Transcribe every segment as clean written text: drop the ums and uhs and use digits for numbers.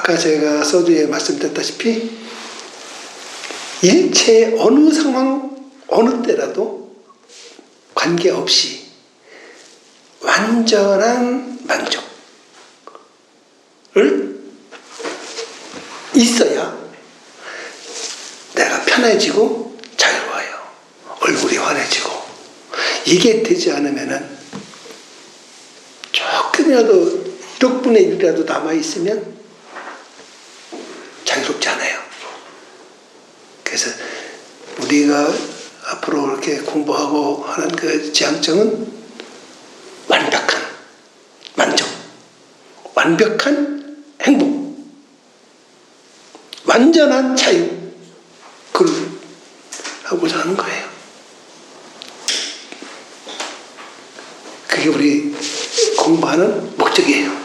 아까 제가 서두에 말씀드렸다시피 일체의 어느 상황, 어느 때라도 관계없이 완전한 만족을 있어야 내가 편해지고 자유로워요. 얼굴이 환해지고. 이게 되지 않으면은 조금이라도 1억분의 1이라도 남아있으면 자유롭지 않아요. 그래서 우리가 앞으로 이렇게 공부하고 하는 그 지향점은 완벽한 만족, 완벽한 행복, 완전한 자유, 그걸 하고자 하는 거예요. 그게 우리 공부하는 목적이에요.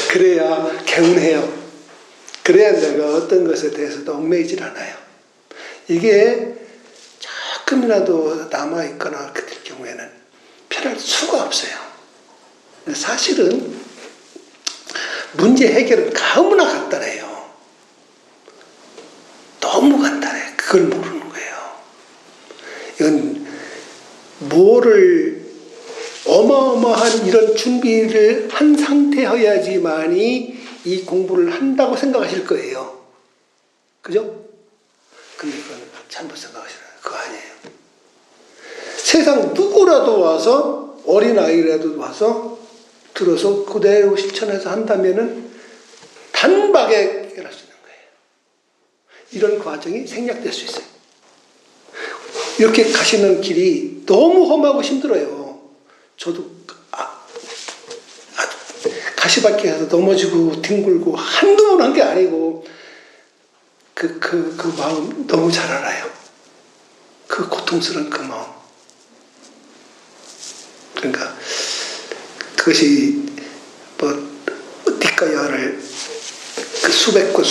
그래야 개운해요. 그래야 내가 어떤 것에 대해서도 얽매이질 않아요. 이게 조금이라도 남아있거나 그렇게 될 경우에는 편할 수가 없어요. 근데 사실은 문제 해결은 너무나 간단해요. 너무 간단해. 그걸 모르는 거예요. 이건 뭐를 어마어마한 이런 준비를 한 상태여야지만이 이 공부를 한다고 생각하실 거예요. 그죠? 근데 그건 잘못 생각하시나요? 그거 아니에요. 세상 누구라도 와서, 어린아이라도 와서 들어서 그대로 실천해서 한다면은 단박에 해결할 수 있는 거예요. 이런 과정이 생략될 수 있어요. 이렇게 가시는 길이 너무 험하고 힘들어요. 저도 가시밭길에서 넘어지고 뒹굴고 한두 번 한 게 아니고 그 마음 너무 잘 알아요. 그 고통스러운 그 마음. 그러니까 그것이 뭐 뒷가야를 그 수백 권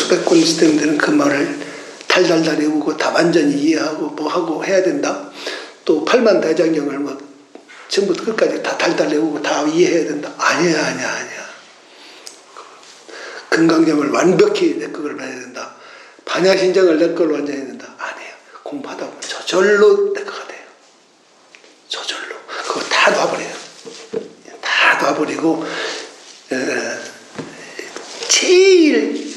되는 그 말을 달달달 외우고 다 완전히 이해하고 뭐 하고 해야 된다. 또 팔만대장경을 뭐 처음부터 끝까지 다 달달 외우고 다 이해해야 된다. 아니야. 금강경을 완벽히 내 그걸 해야 된다. 반야신경을 내 걸로 완전히 해야 된다. 아니에요. 공부하다 보면 저절로 내 거가 돼요. 저절로. 그거 다 놔버려요. 다 놔버리고 제일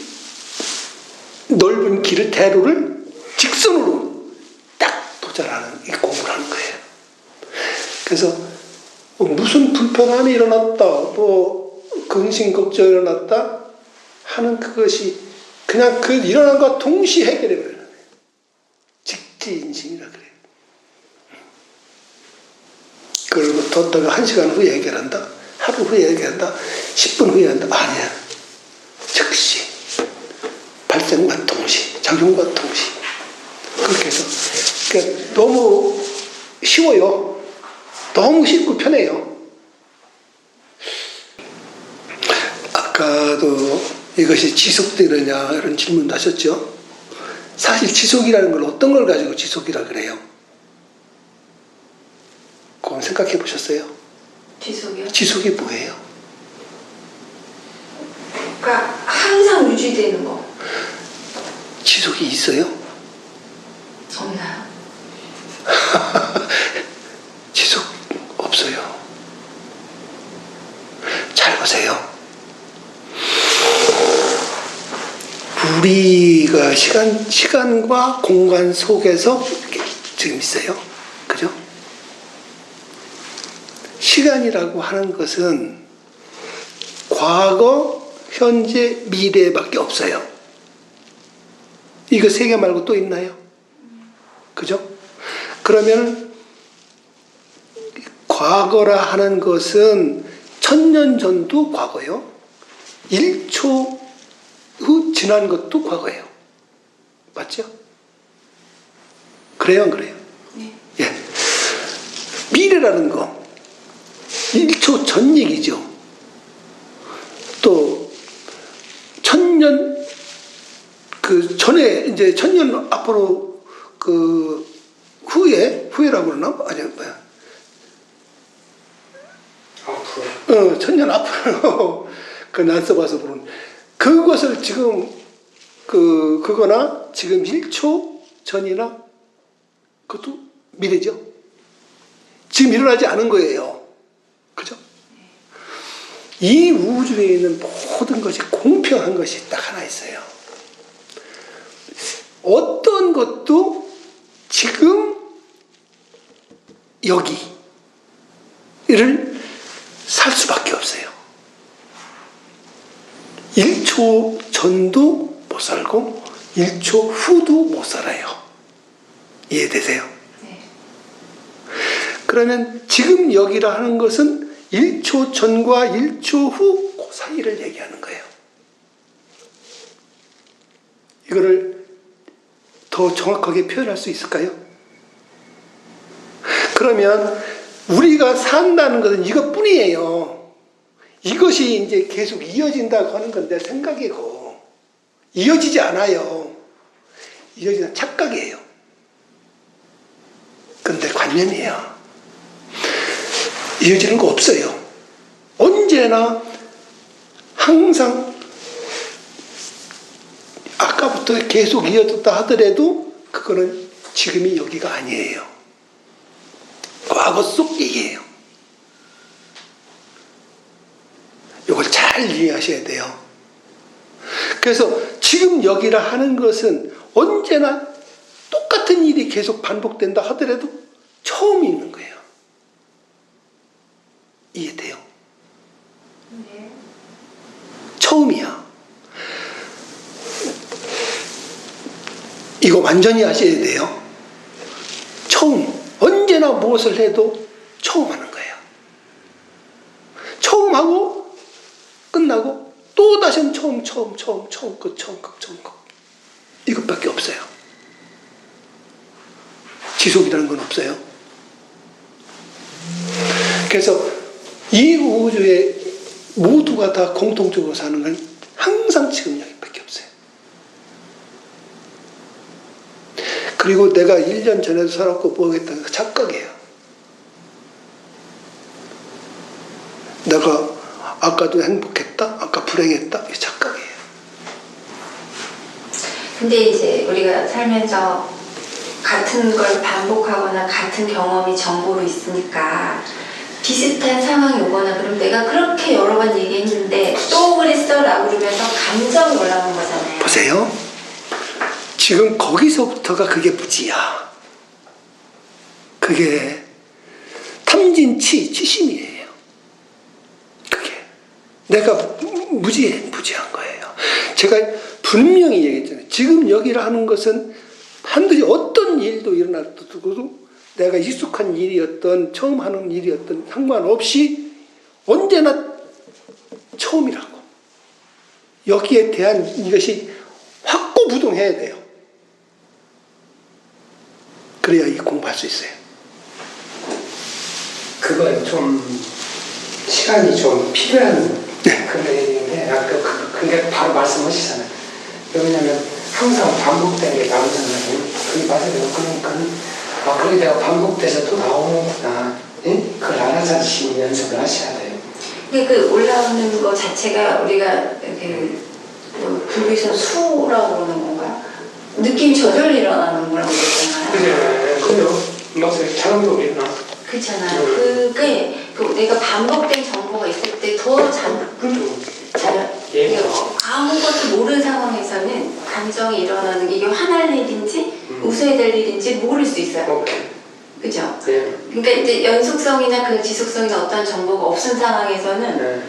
넓은 길을 대로를 직선으로 딱 도달하는 이 공부를 하는 거예요. 그래서 무슨 불편함이 일어났다, 뭐 근심걱정이 일어났다 하는 그것이 그냥 그 일어난 것과 동시에 해결해 버리는 거예요. 직지인심이라 그래요. 그리고 뒀다가 1시간 후에 해결한다, 하루 후에 해결한다, 10분 후에 한다. 아니야. 즉시 발생과 동시, 작용과 동시. 그렇게 해서 그러니까 너무 쉬워요. 너무 쉽고 편해요. 아까도 이것이 지속되느냐 이런 질문도 하셨죠. 사실 지속이라는 걸 어떤 걸 가지고 지속이라 그래요? 그건 생각해 보셨어요? 지속이요? 지속이 뭐예요? 그러니까 항상 유지되는 거. 지속이 있어요? 없나요? 지속 없어요. 잘 보세요. 우리가 시간과 공간 속에서 지금 있어요. 그죠? 시간이라고 하는 것은 과거, 현재, 미래밖에 없어요. 이거 세 개 말고 또 있나요? 그죠? 그러면 과거라 하는 것은 1000년 전도 과거요. 1초 후 지난 것도 과거예요. 맞죠? 그래요, 안 그래요? 네. 예. 미래라는 거 1초 전 얘기죠. 또 1000년 그 전에 이제 1000년 앞으로 그 후에라고 그러나? 아니 뭐야? 천년 앞으로 난 써봐서 부르는 그것을 지금 그거나 지금 1초 전이나 그것도 미래죠. 지금 일어나지 않은 거예요. 그죠? 이 우주에 있는 모든 것이 공평한 것이 딱 하나 있어요. 어떤 것도 지금 여기를 살 수밖에 없어요. 1초 전도 못 살고 1초 후도 못 살아요. 이해되세요? 네. 그러면 지금 여기라 하는 것은 1초 전과 1초 후 그 사이를 얘기하는 거예요. 이거를 더 정확하게 표현할 수 있을까요? 그러면 우리가 산다는 것은 이것뿐이에요. 이것이 이제 계속 이어진다고 하는 건 내 생각이고 이어지지 않아요. 이어지는 착각이에요. 근데 관념이에요. 이어지는 거 없어요. 언제나 항상 아까부터 계속 이어졌다 하더라도 그거는 지금이 여기가 아니에요. 과거 속 얘기예요. 이걸 잘 이해하셔야 돼요. 그래서 지금 여기라 하는 것은 언제나 똑같은 일이 계속 반복된다 하더라도 처음이 있는 거예요. 이해돼요? 네. 처음이야. 이거 완전히 아셔야 돼요. 처음. 언제나 무엇을 해도 처음 하는 거예요. 처음 하고 끝나고 또 다시는 처음 끝. 이것밖에 없어요. 지속이라는 건 없어요. 그래서 이 우주에 모두가 다 공통적으로 사는 건 항상 지금 여기밖에 없어요. 그리고 내가 1년 전에도 살았고 뭐겠다는 거 착각이에요. 내가 아까도 행복했다, 아까 불행했다, 이게 착각이에요. 근데 이제 우리가 살면서 같은 걸 반복하거나 같은 경험이 정보로 있으니까 비슷한 상황이 오거나 그럼 내가 그렇게 여러 번 얘기했는데 또 그랬어 라고 그러면서 감정이 올라오는 거잖아요. 보세요. 지금 거기서부터가 그게 무지야. 그게 탐진치심이에요. 그게 내가 무지한 거예요. 제가 분명히 얘기했잖아요. 지금 여기라 하는 것은 반드시 어떤 일도 일어나도 내가 익숙한 일이었던 처음 하는 일이었던 상관없이 언제나 처음이라고. 여기에 대한 이것이 확고부동해야 돼요. 그래야 이 공부할 수 있어요. 그건 좀 시간이 좀 필요한 그런 얘기인데 아까 그게 바로 말씀하시잖아요. 왜냐면 항상 반복되는 게 나오잖아요. 그게 맞아요. 그러니까 그게 내가 반복돼서 또 나오는구나. 예? 그걸 알아차리시고 연습을 하셔야 돼요. 근데 그 올라오는 거 자체가 우리가 불교에서 수라고 그러는 건가요? 느낌이 저절로 일어나는 거라고 그랬잖아요. 그래요. 맞아요. 자동으로 일어나. 그렇잖아요. 그게 내가 반복된 정보가 있을 때 더 잘 아무것도 모르는 상황에서는 감정이 일어나는 게 이게 화날 일인지 웃어야 될 일인지 모를 수 있어요. 그죠? 네. 그러니까 이제 연속성이나 그 지속성이나 어떤 정보가 없은 상황에서는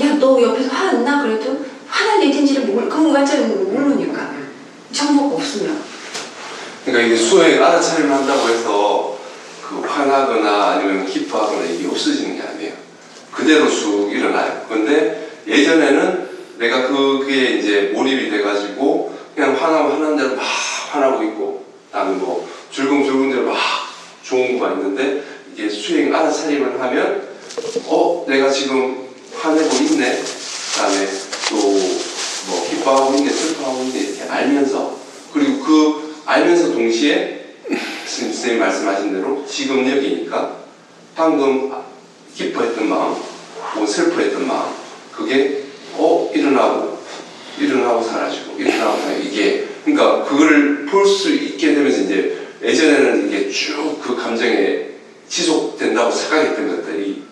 야, 너 옆에서 화났나? 그래도 화날 일인지를 그건 완전 모르니까. 정보가 없으면. 그러니까 이게 수행 알아차림을 한다고 해서 그 화나거나 아니면 기뻐하거나 이게 없어지는 게 아니에요. 그대로 쑥 일어나요. 그런데 예전에는 내가 그게 이제 몰입이 돼가지고 그냥 화나는 대로 막 화나고 있고 나는 뭐 즐거운 대로 막 좋은 거가 있는데 이게 수행 알아차림을 하면 내가 지금 화내고 있네. 그다음에 또 뭐 기뻐하고 있네, 슬퍼하고 있네 이렇게 알면서 그리고 그 알면서 동시에 선생님 말씀하신 대로 지금 여기니까 방금 기뻐했던 마음, 혹은 슬퍼했던 마음, 그게 일어나고 사라지고 이게 그러니까 그거를 볼 수 있게 되면서 이제 예전에는 이게 쭉 그 감정에 지속된다고 생각했던 것들이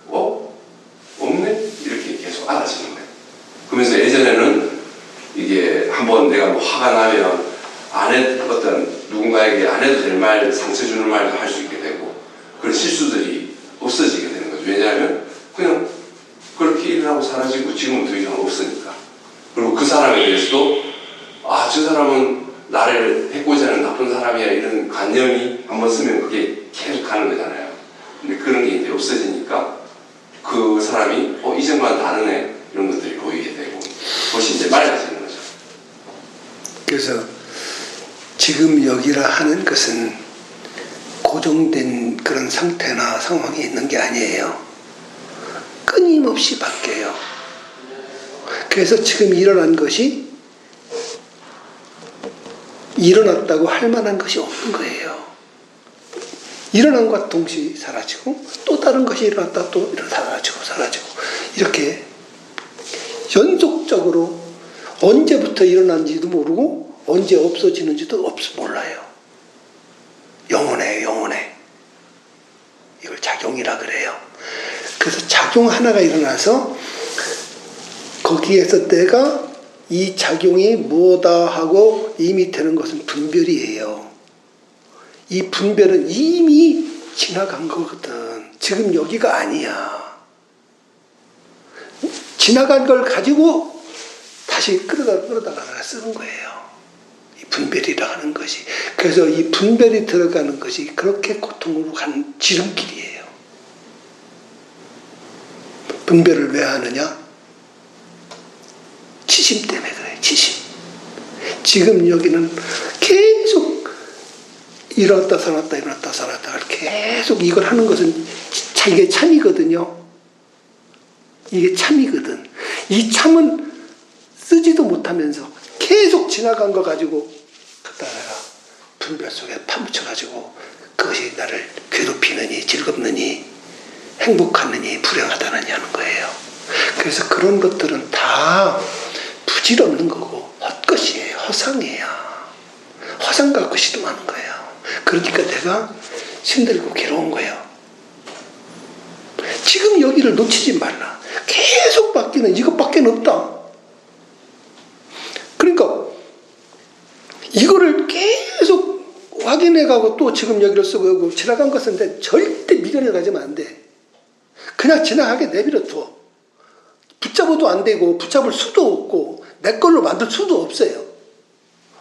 없네? 이렇게 계속 알아지는 거예요. 그러면서 예전에는 이게 한번 내가 뭐 화가 나면 어떤 누군가에게 안 해도 될 말, 상처 주는 말도 할 수 있게 되고 그런 실수들이 없어지게 되는 거죠. 왜냐하면 그냥 그렇게 일어나고 사라지고 지금은 더 이상 없으니까. 그리고 그 사람에 대해서도 저 사람은 나를 해코지 하는 나쁜 사람이야 이런 관념이 한번 쓰면 그게 계속 가는 거잖아요. 근데 그런 게 이제 없어지니까 그 사람이 이전과는 다르네 이런 것들이 보이게 되고 그것이 이제 맑아지는 거죠. 그래서 지금 여기라 하는 것은 고정된 그런 상태나 상황이 있는 게 아니에요. 끊임없이 바뀌어요. 그래서 지금 일어난 것이 일어났다고 할 만한 것이 없는 거예요. 일어난 것과 동시에 사라지고 또 다른 것이 일어났다 또 사라지고 이렇게 연속적으로 언제부터 일어난지도 모르고 언제 없어지는지도 몰라요. 영원해. 이걸 작용이라 그래요. 그래서 작용 하나가 일어나서 거기에서 내가 이 작용이 뭐다 하고 이미 되는 것은 분별이에요. 이 분별은 이미 지나간 거거든. 지금 여기가 아니야. 지나간 걸 가지고 다시 끌어다가 쓰는 거예요. 이 분별이라 하는 것이. 그래서 이 분별이 들어가는 것이 그렇게 고통으로 가는 지름길이에요. 분별을 왜 하느냐? 치심 때문에 그래요. 치심. 지금 여기는 계속 일어났다 살았다 계속 이걸 하는 것은 이게 참이거든요. 이게 참이거든. 이 참은 쓰지도 못하면서 계속 지나간 거 가지고 갖다가 분별 속에 파묻혀가지고 그것이 나를 괴롭히느니 즐겁느니 행복하느니 불행하다느니 하는 거예요. 그래서 그런 것들은 다 부질없는 거고 헛것이에요. 허상이에요. 허상 갖고 시도하는 거예요. 그러니까 내가 힘들고 괴로운 거예요. 지금 여기를 놓치지 말라. 계속 바뀌는 이것밖에 없다. 그러니까 이거를 계속 확인해가고 또 지금 여기를 쓰고 지나간 것은 절대 미련에 가지면 안 돼. 그냥 지나가게 내버려둬. 붙잡아도 안 되고 붙잡을 수도 없고 내 걸로 만들 수도 없어요.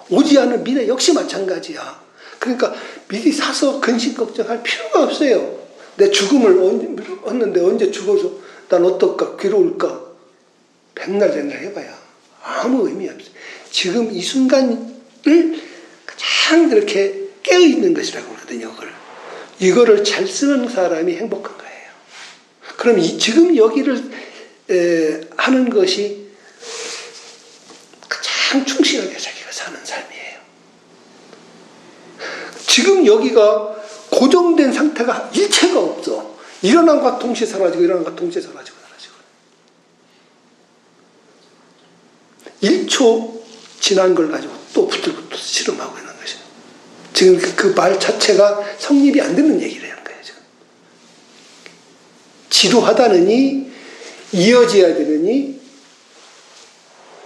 오지 않은 미래 역시 마찬가지야. 그러니까 미리 사서 근심 걱정할 필요가 없어요. 내 죽음을 얻는데 언제 죽어서 난 어떨까 괴로울까 백날 해봐야 아무 의미 없어요. 지금 이 순간을 가장 이렇게 깨어있는 것이라고 그러거든요. 이거를 잘 쓰는 사람이 행복한 거예요. 그럼 지금 여기를 하는 것이 가장 충실하게 자기가 사는 삶이에요. 지금 여기가 고정된 상태가 일체가 없어. 일어난 것과 동시에 사라지고 일어난 것과 동시에 사라지고 1초 지난 걸 가지고 또 붙들고 실험하고 있는 것이에요. 지금 그 말 자체가 성립이 안 되는 얘기를 하는 거예요. 지금. 지루하다느니 이어져야 되느니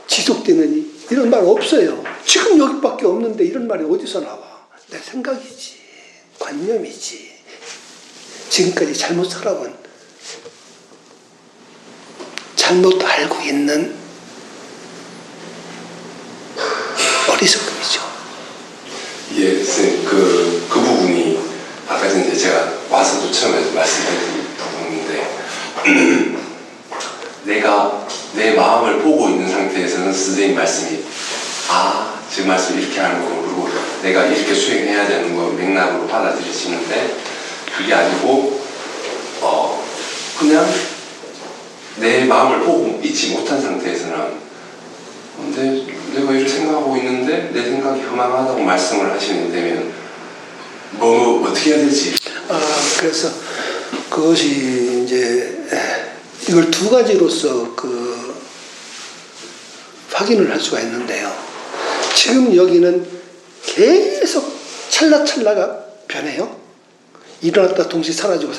지속되느니 이런 말 없어요. 지금 여기밖에 없는데 이런 말이 어디서 나와? 내 생각이지, 관념이지. 지금까지 잘못 살아온, 잘못 알고 있는 어리석음이죠. 예, 선생님, 그 부분이 아까 전에 제가 와서도 처음에 말씀드린 부분인데 내가 내 마음을 보고 있는 상태에서는 선생님 말씀이 제 말씀 이렇게 하는 거고 그리고 내가 이렇게 수행해야 되는 거 맥락으로 받아들이시는데 그게 아니고 그냥 내 마음을 보고 있지 못한 상태에서는 근데 내가 이렇게 생각하고 있는데 내 생각이 허망하다고 말씀을 하시는 데면 어떻게 해야 될지 그래서 그것이 이제 이걸 두 가지로서 확인을 할 수가 있는데요. 지금 여기는 계속 찰나찰나가 변해요. 일어났다 동시에 사라지고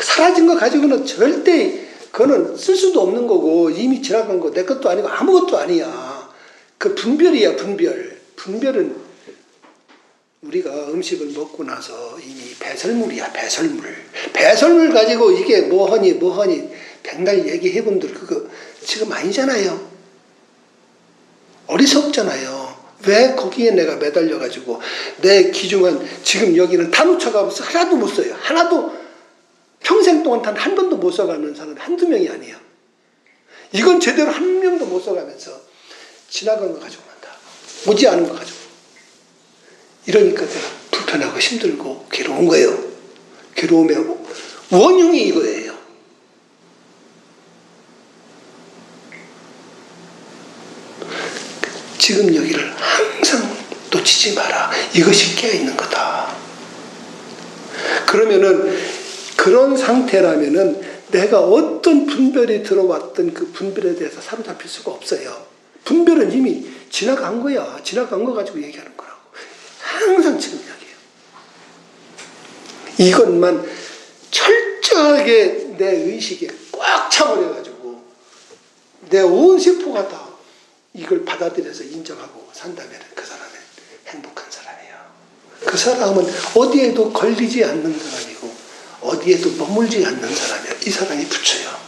사라진 거 가지고는 절대 그거는 쓸 수도 없는 거고 이미 지나간 거 내 것도 아니고 아무것도 아니야. 그 분별이야, 분별. 분별은 우리가 음식을 먹고 나서 이미 배설물이야, 배설물. 배설물 가지고 이게 뭐하니 백날 얘기해 본들 그거 지금 아니잖아요. 어리석잖아요. 왜 거기에 내가 매달려 가지고 내 귀중한 지금 여기는 단오차가 하나도 못 써요. 하나도 평생 동안 단 한 번도 못 써가는 사람이 한두 명이 아니에요. 이건 제대로 한 명도 못 써가면서 지나간 거 가지고 만다. 오지 않은 거 가지고. 이러니까 내가 불편하고 힘들고 괴로운 거예요. 괴로움의 원흉이 이거예요. 지금 여기를 항상 놓치지 마라. 이것이 깨어있는 거다. 그러면은 그런 상태라면은 내가 어떤 분별이 들어왔던 그 분별에 대해서 사로잡힐 수가 없어요. 분별은 이미 지나간 거야. 지나간 거 가지고 얘기하는 거라고. 항상 지금 이야기해요. 이것만 철저하게 내 의식에 꽉 차버려가지고 내 온 세포가 다 이걸 받아들여서 인정하고 산다면 그 사람은 행복한 사람이에요. 그 사람은 어디에도 걸리지 않는 사람이고 어디에도 머물지 않는 사람이에요. 이 사람이 부처요.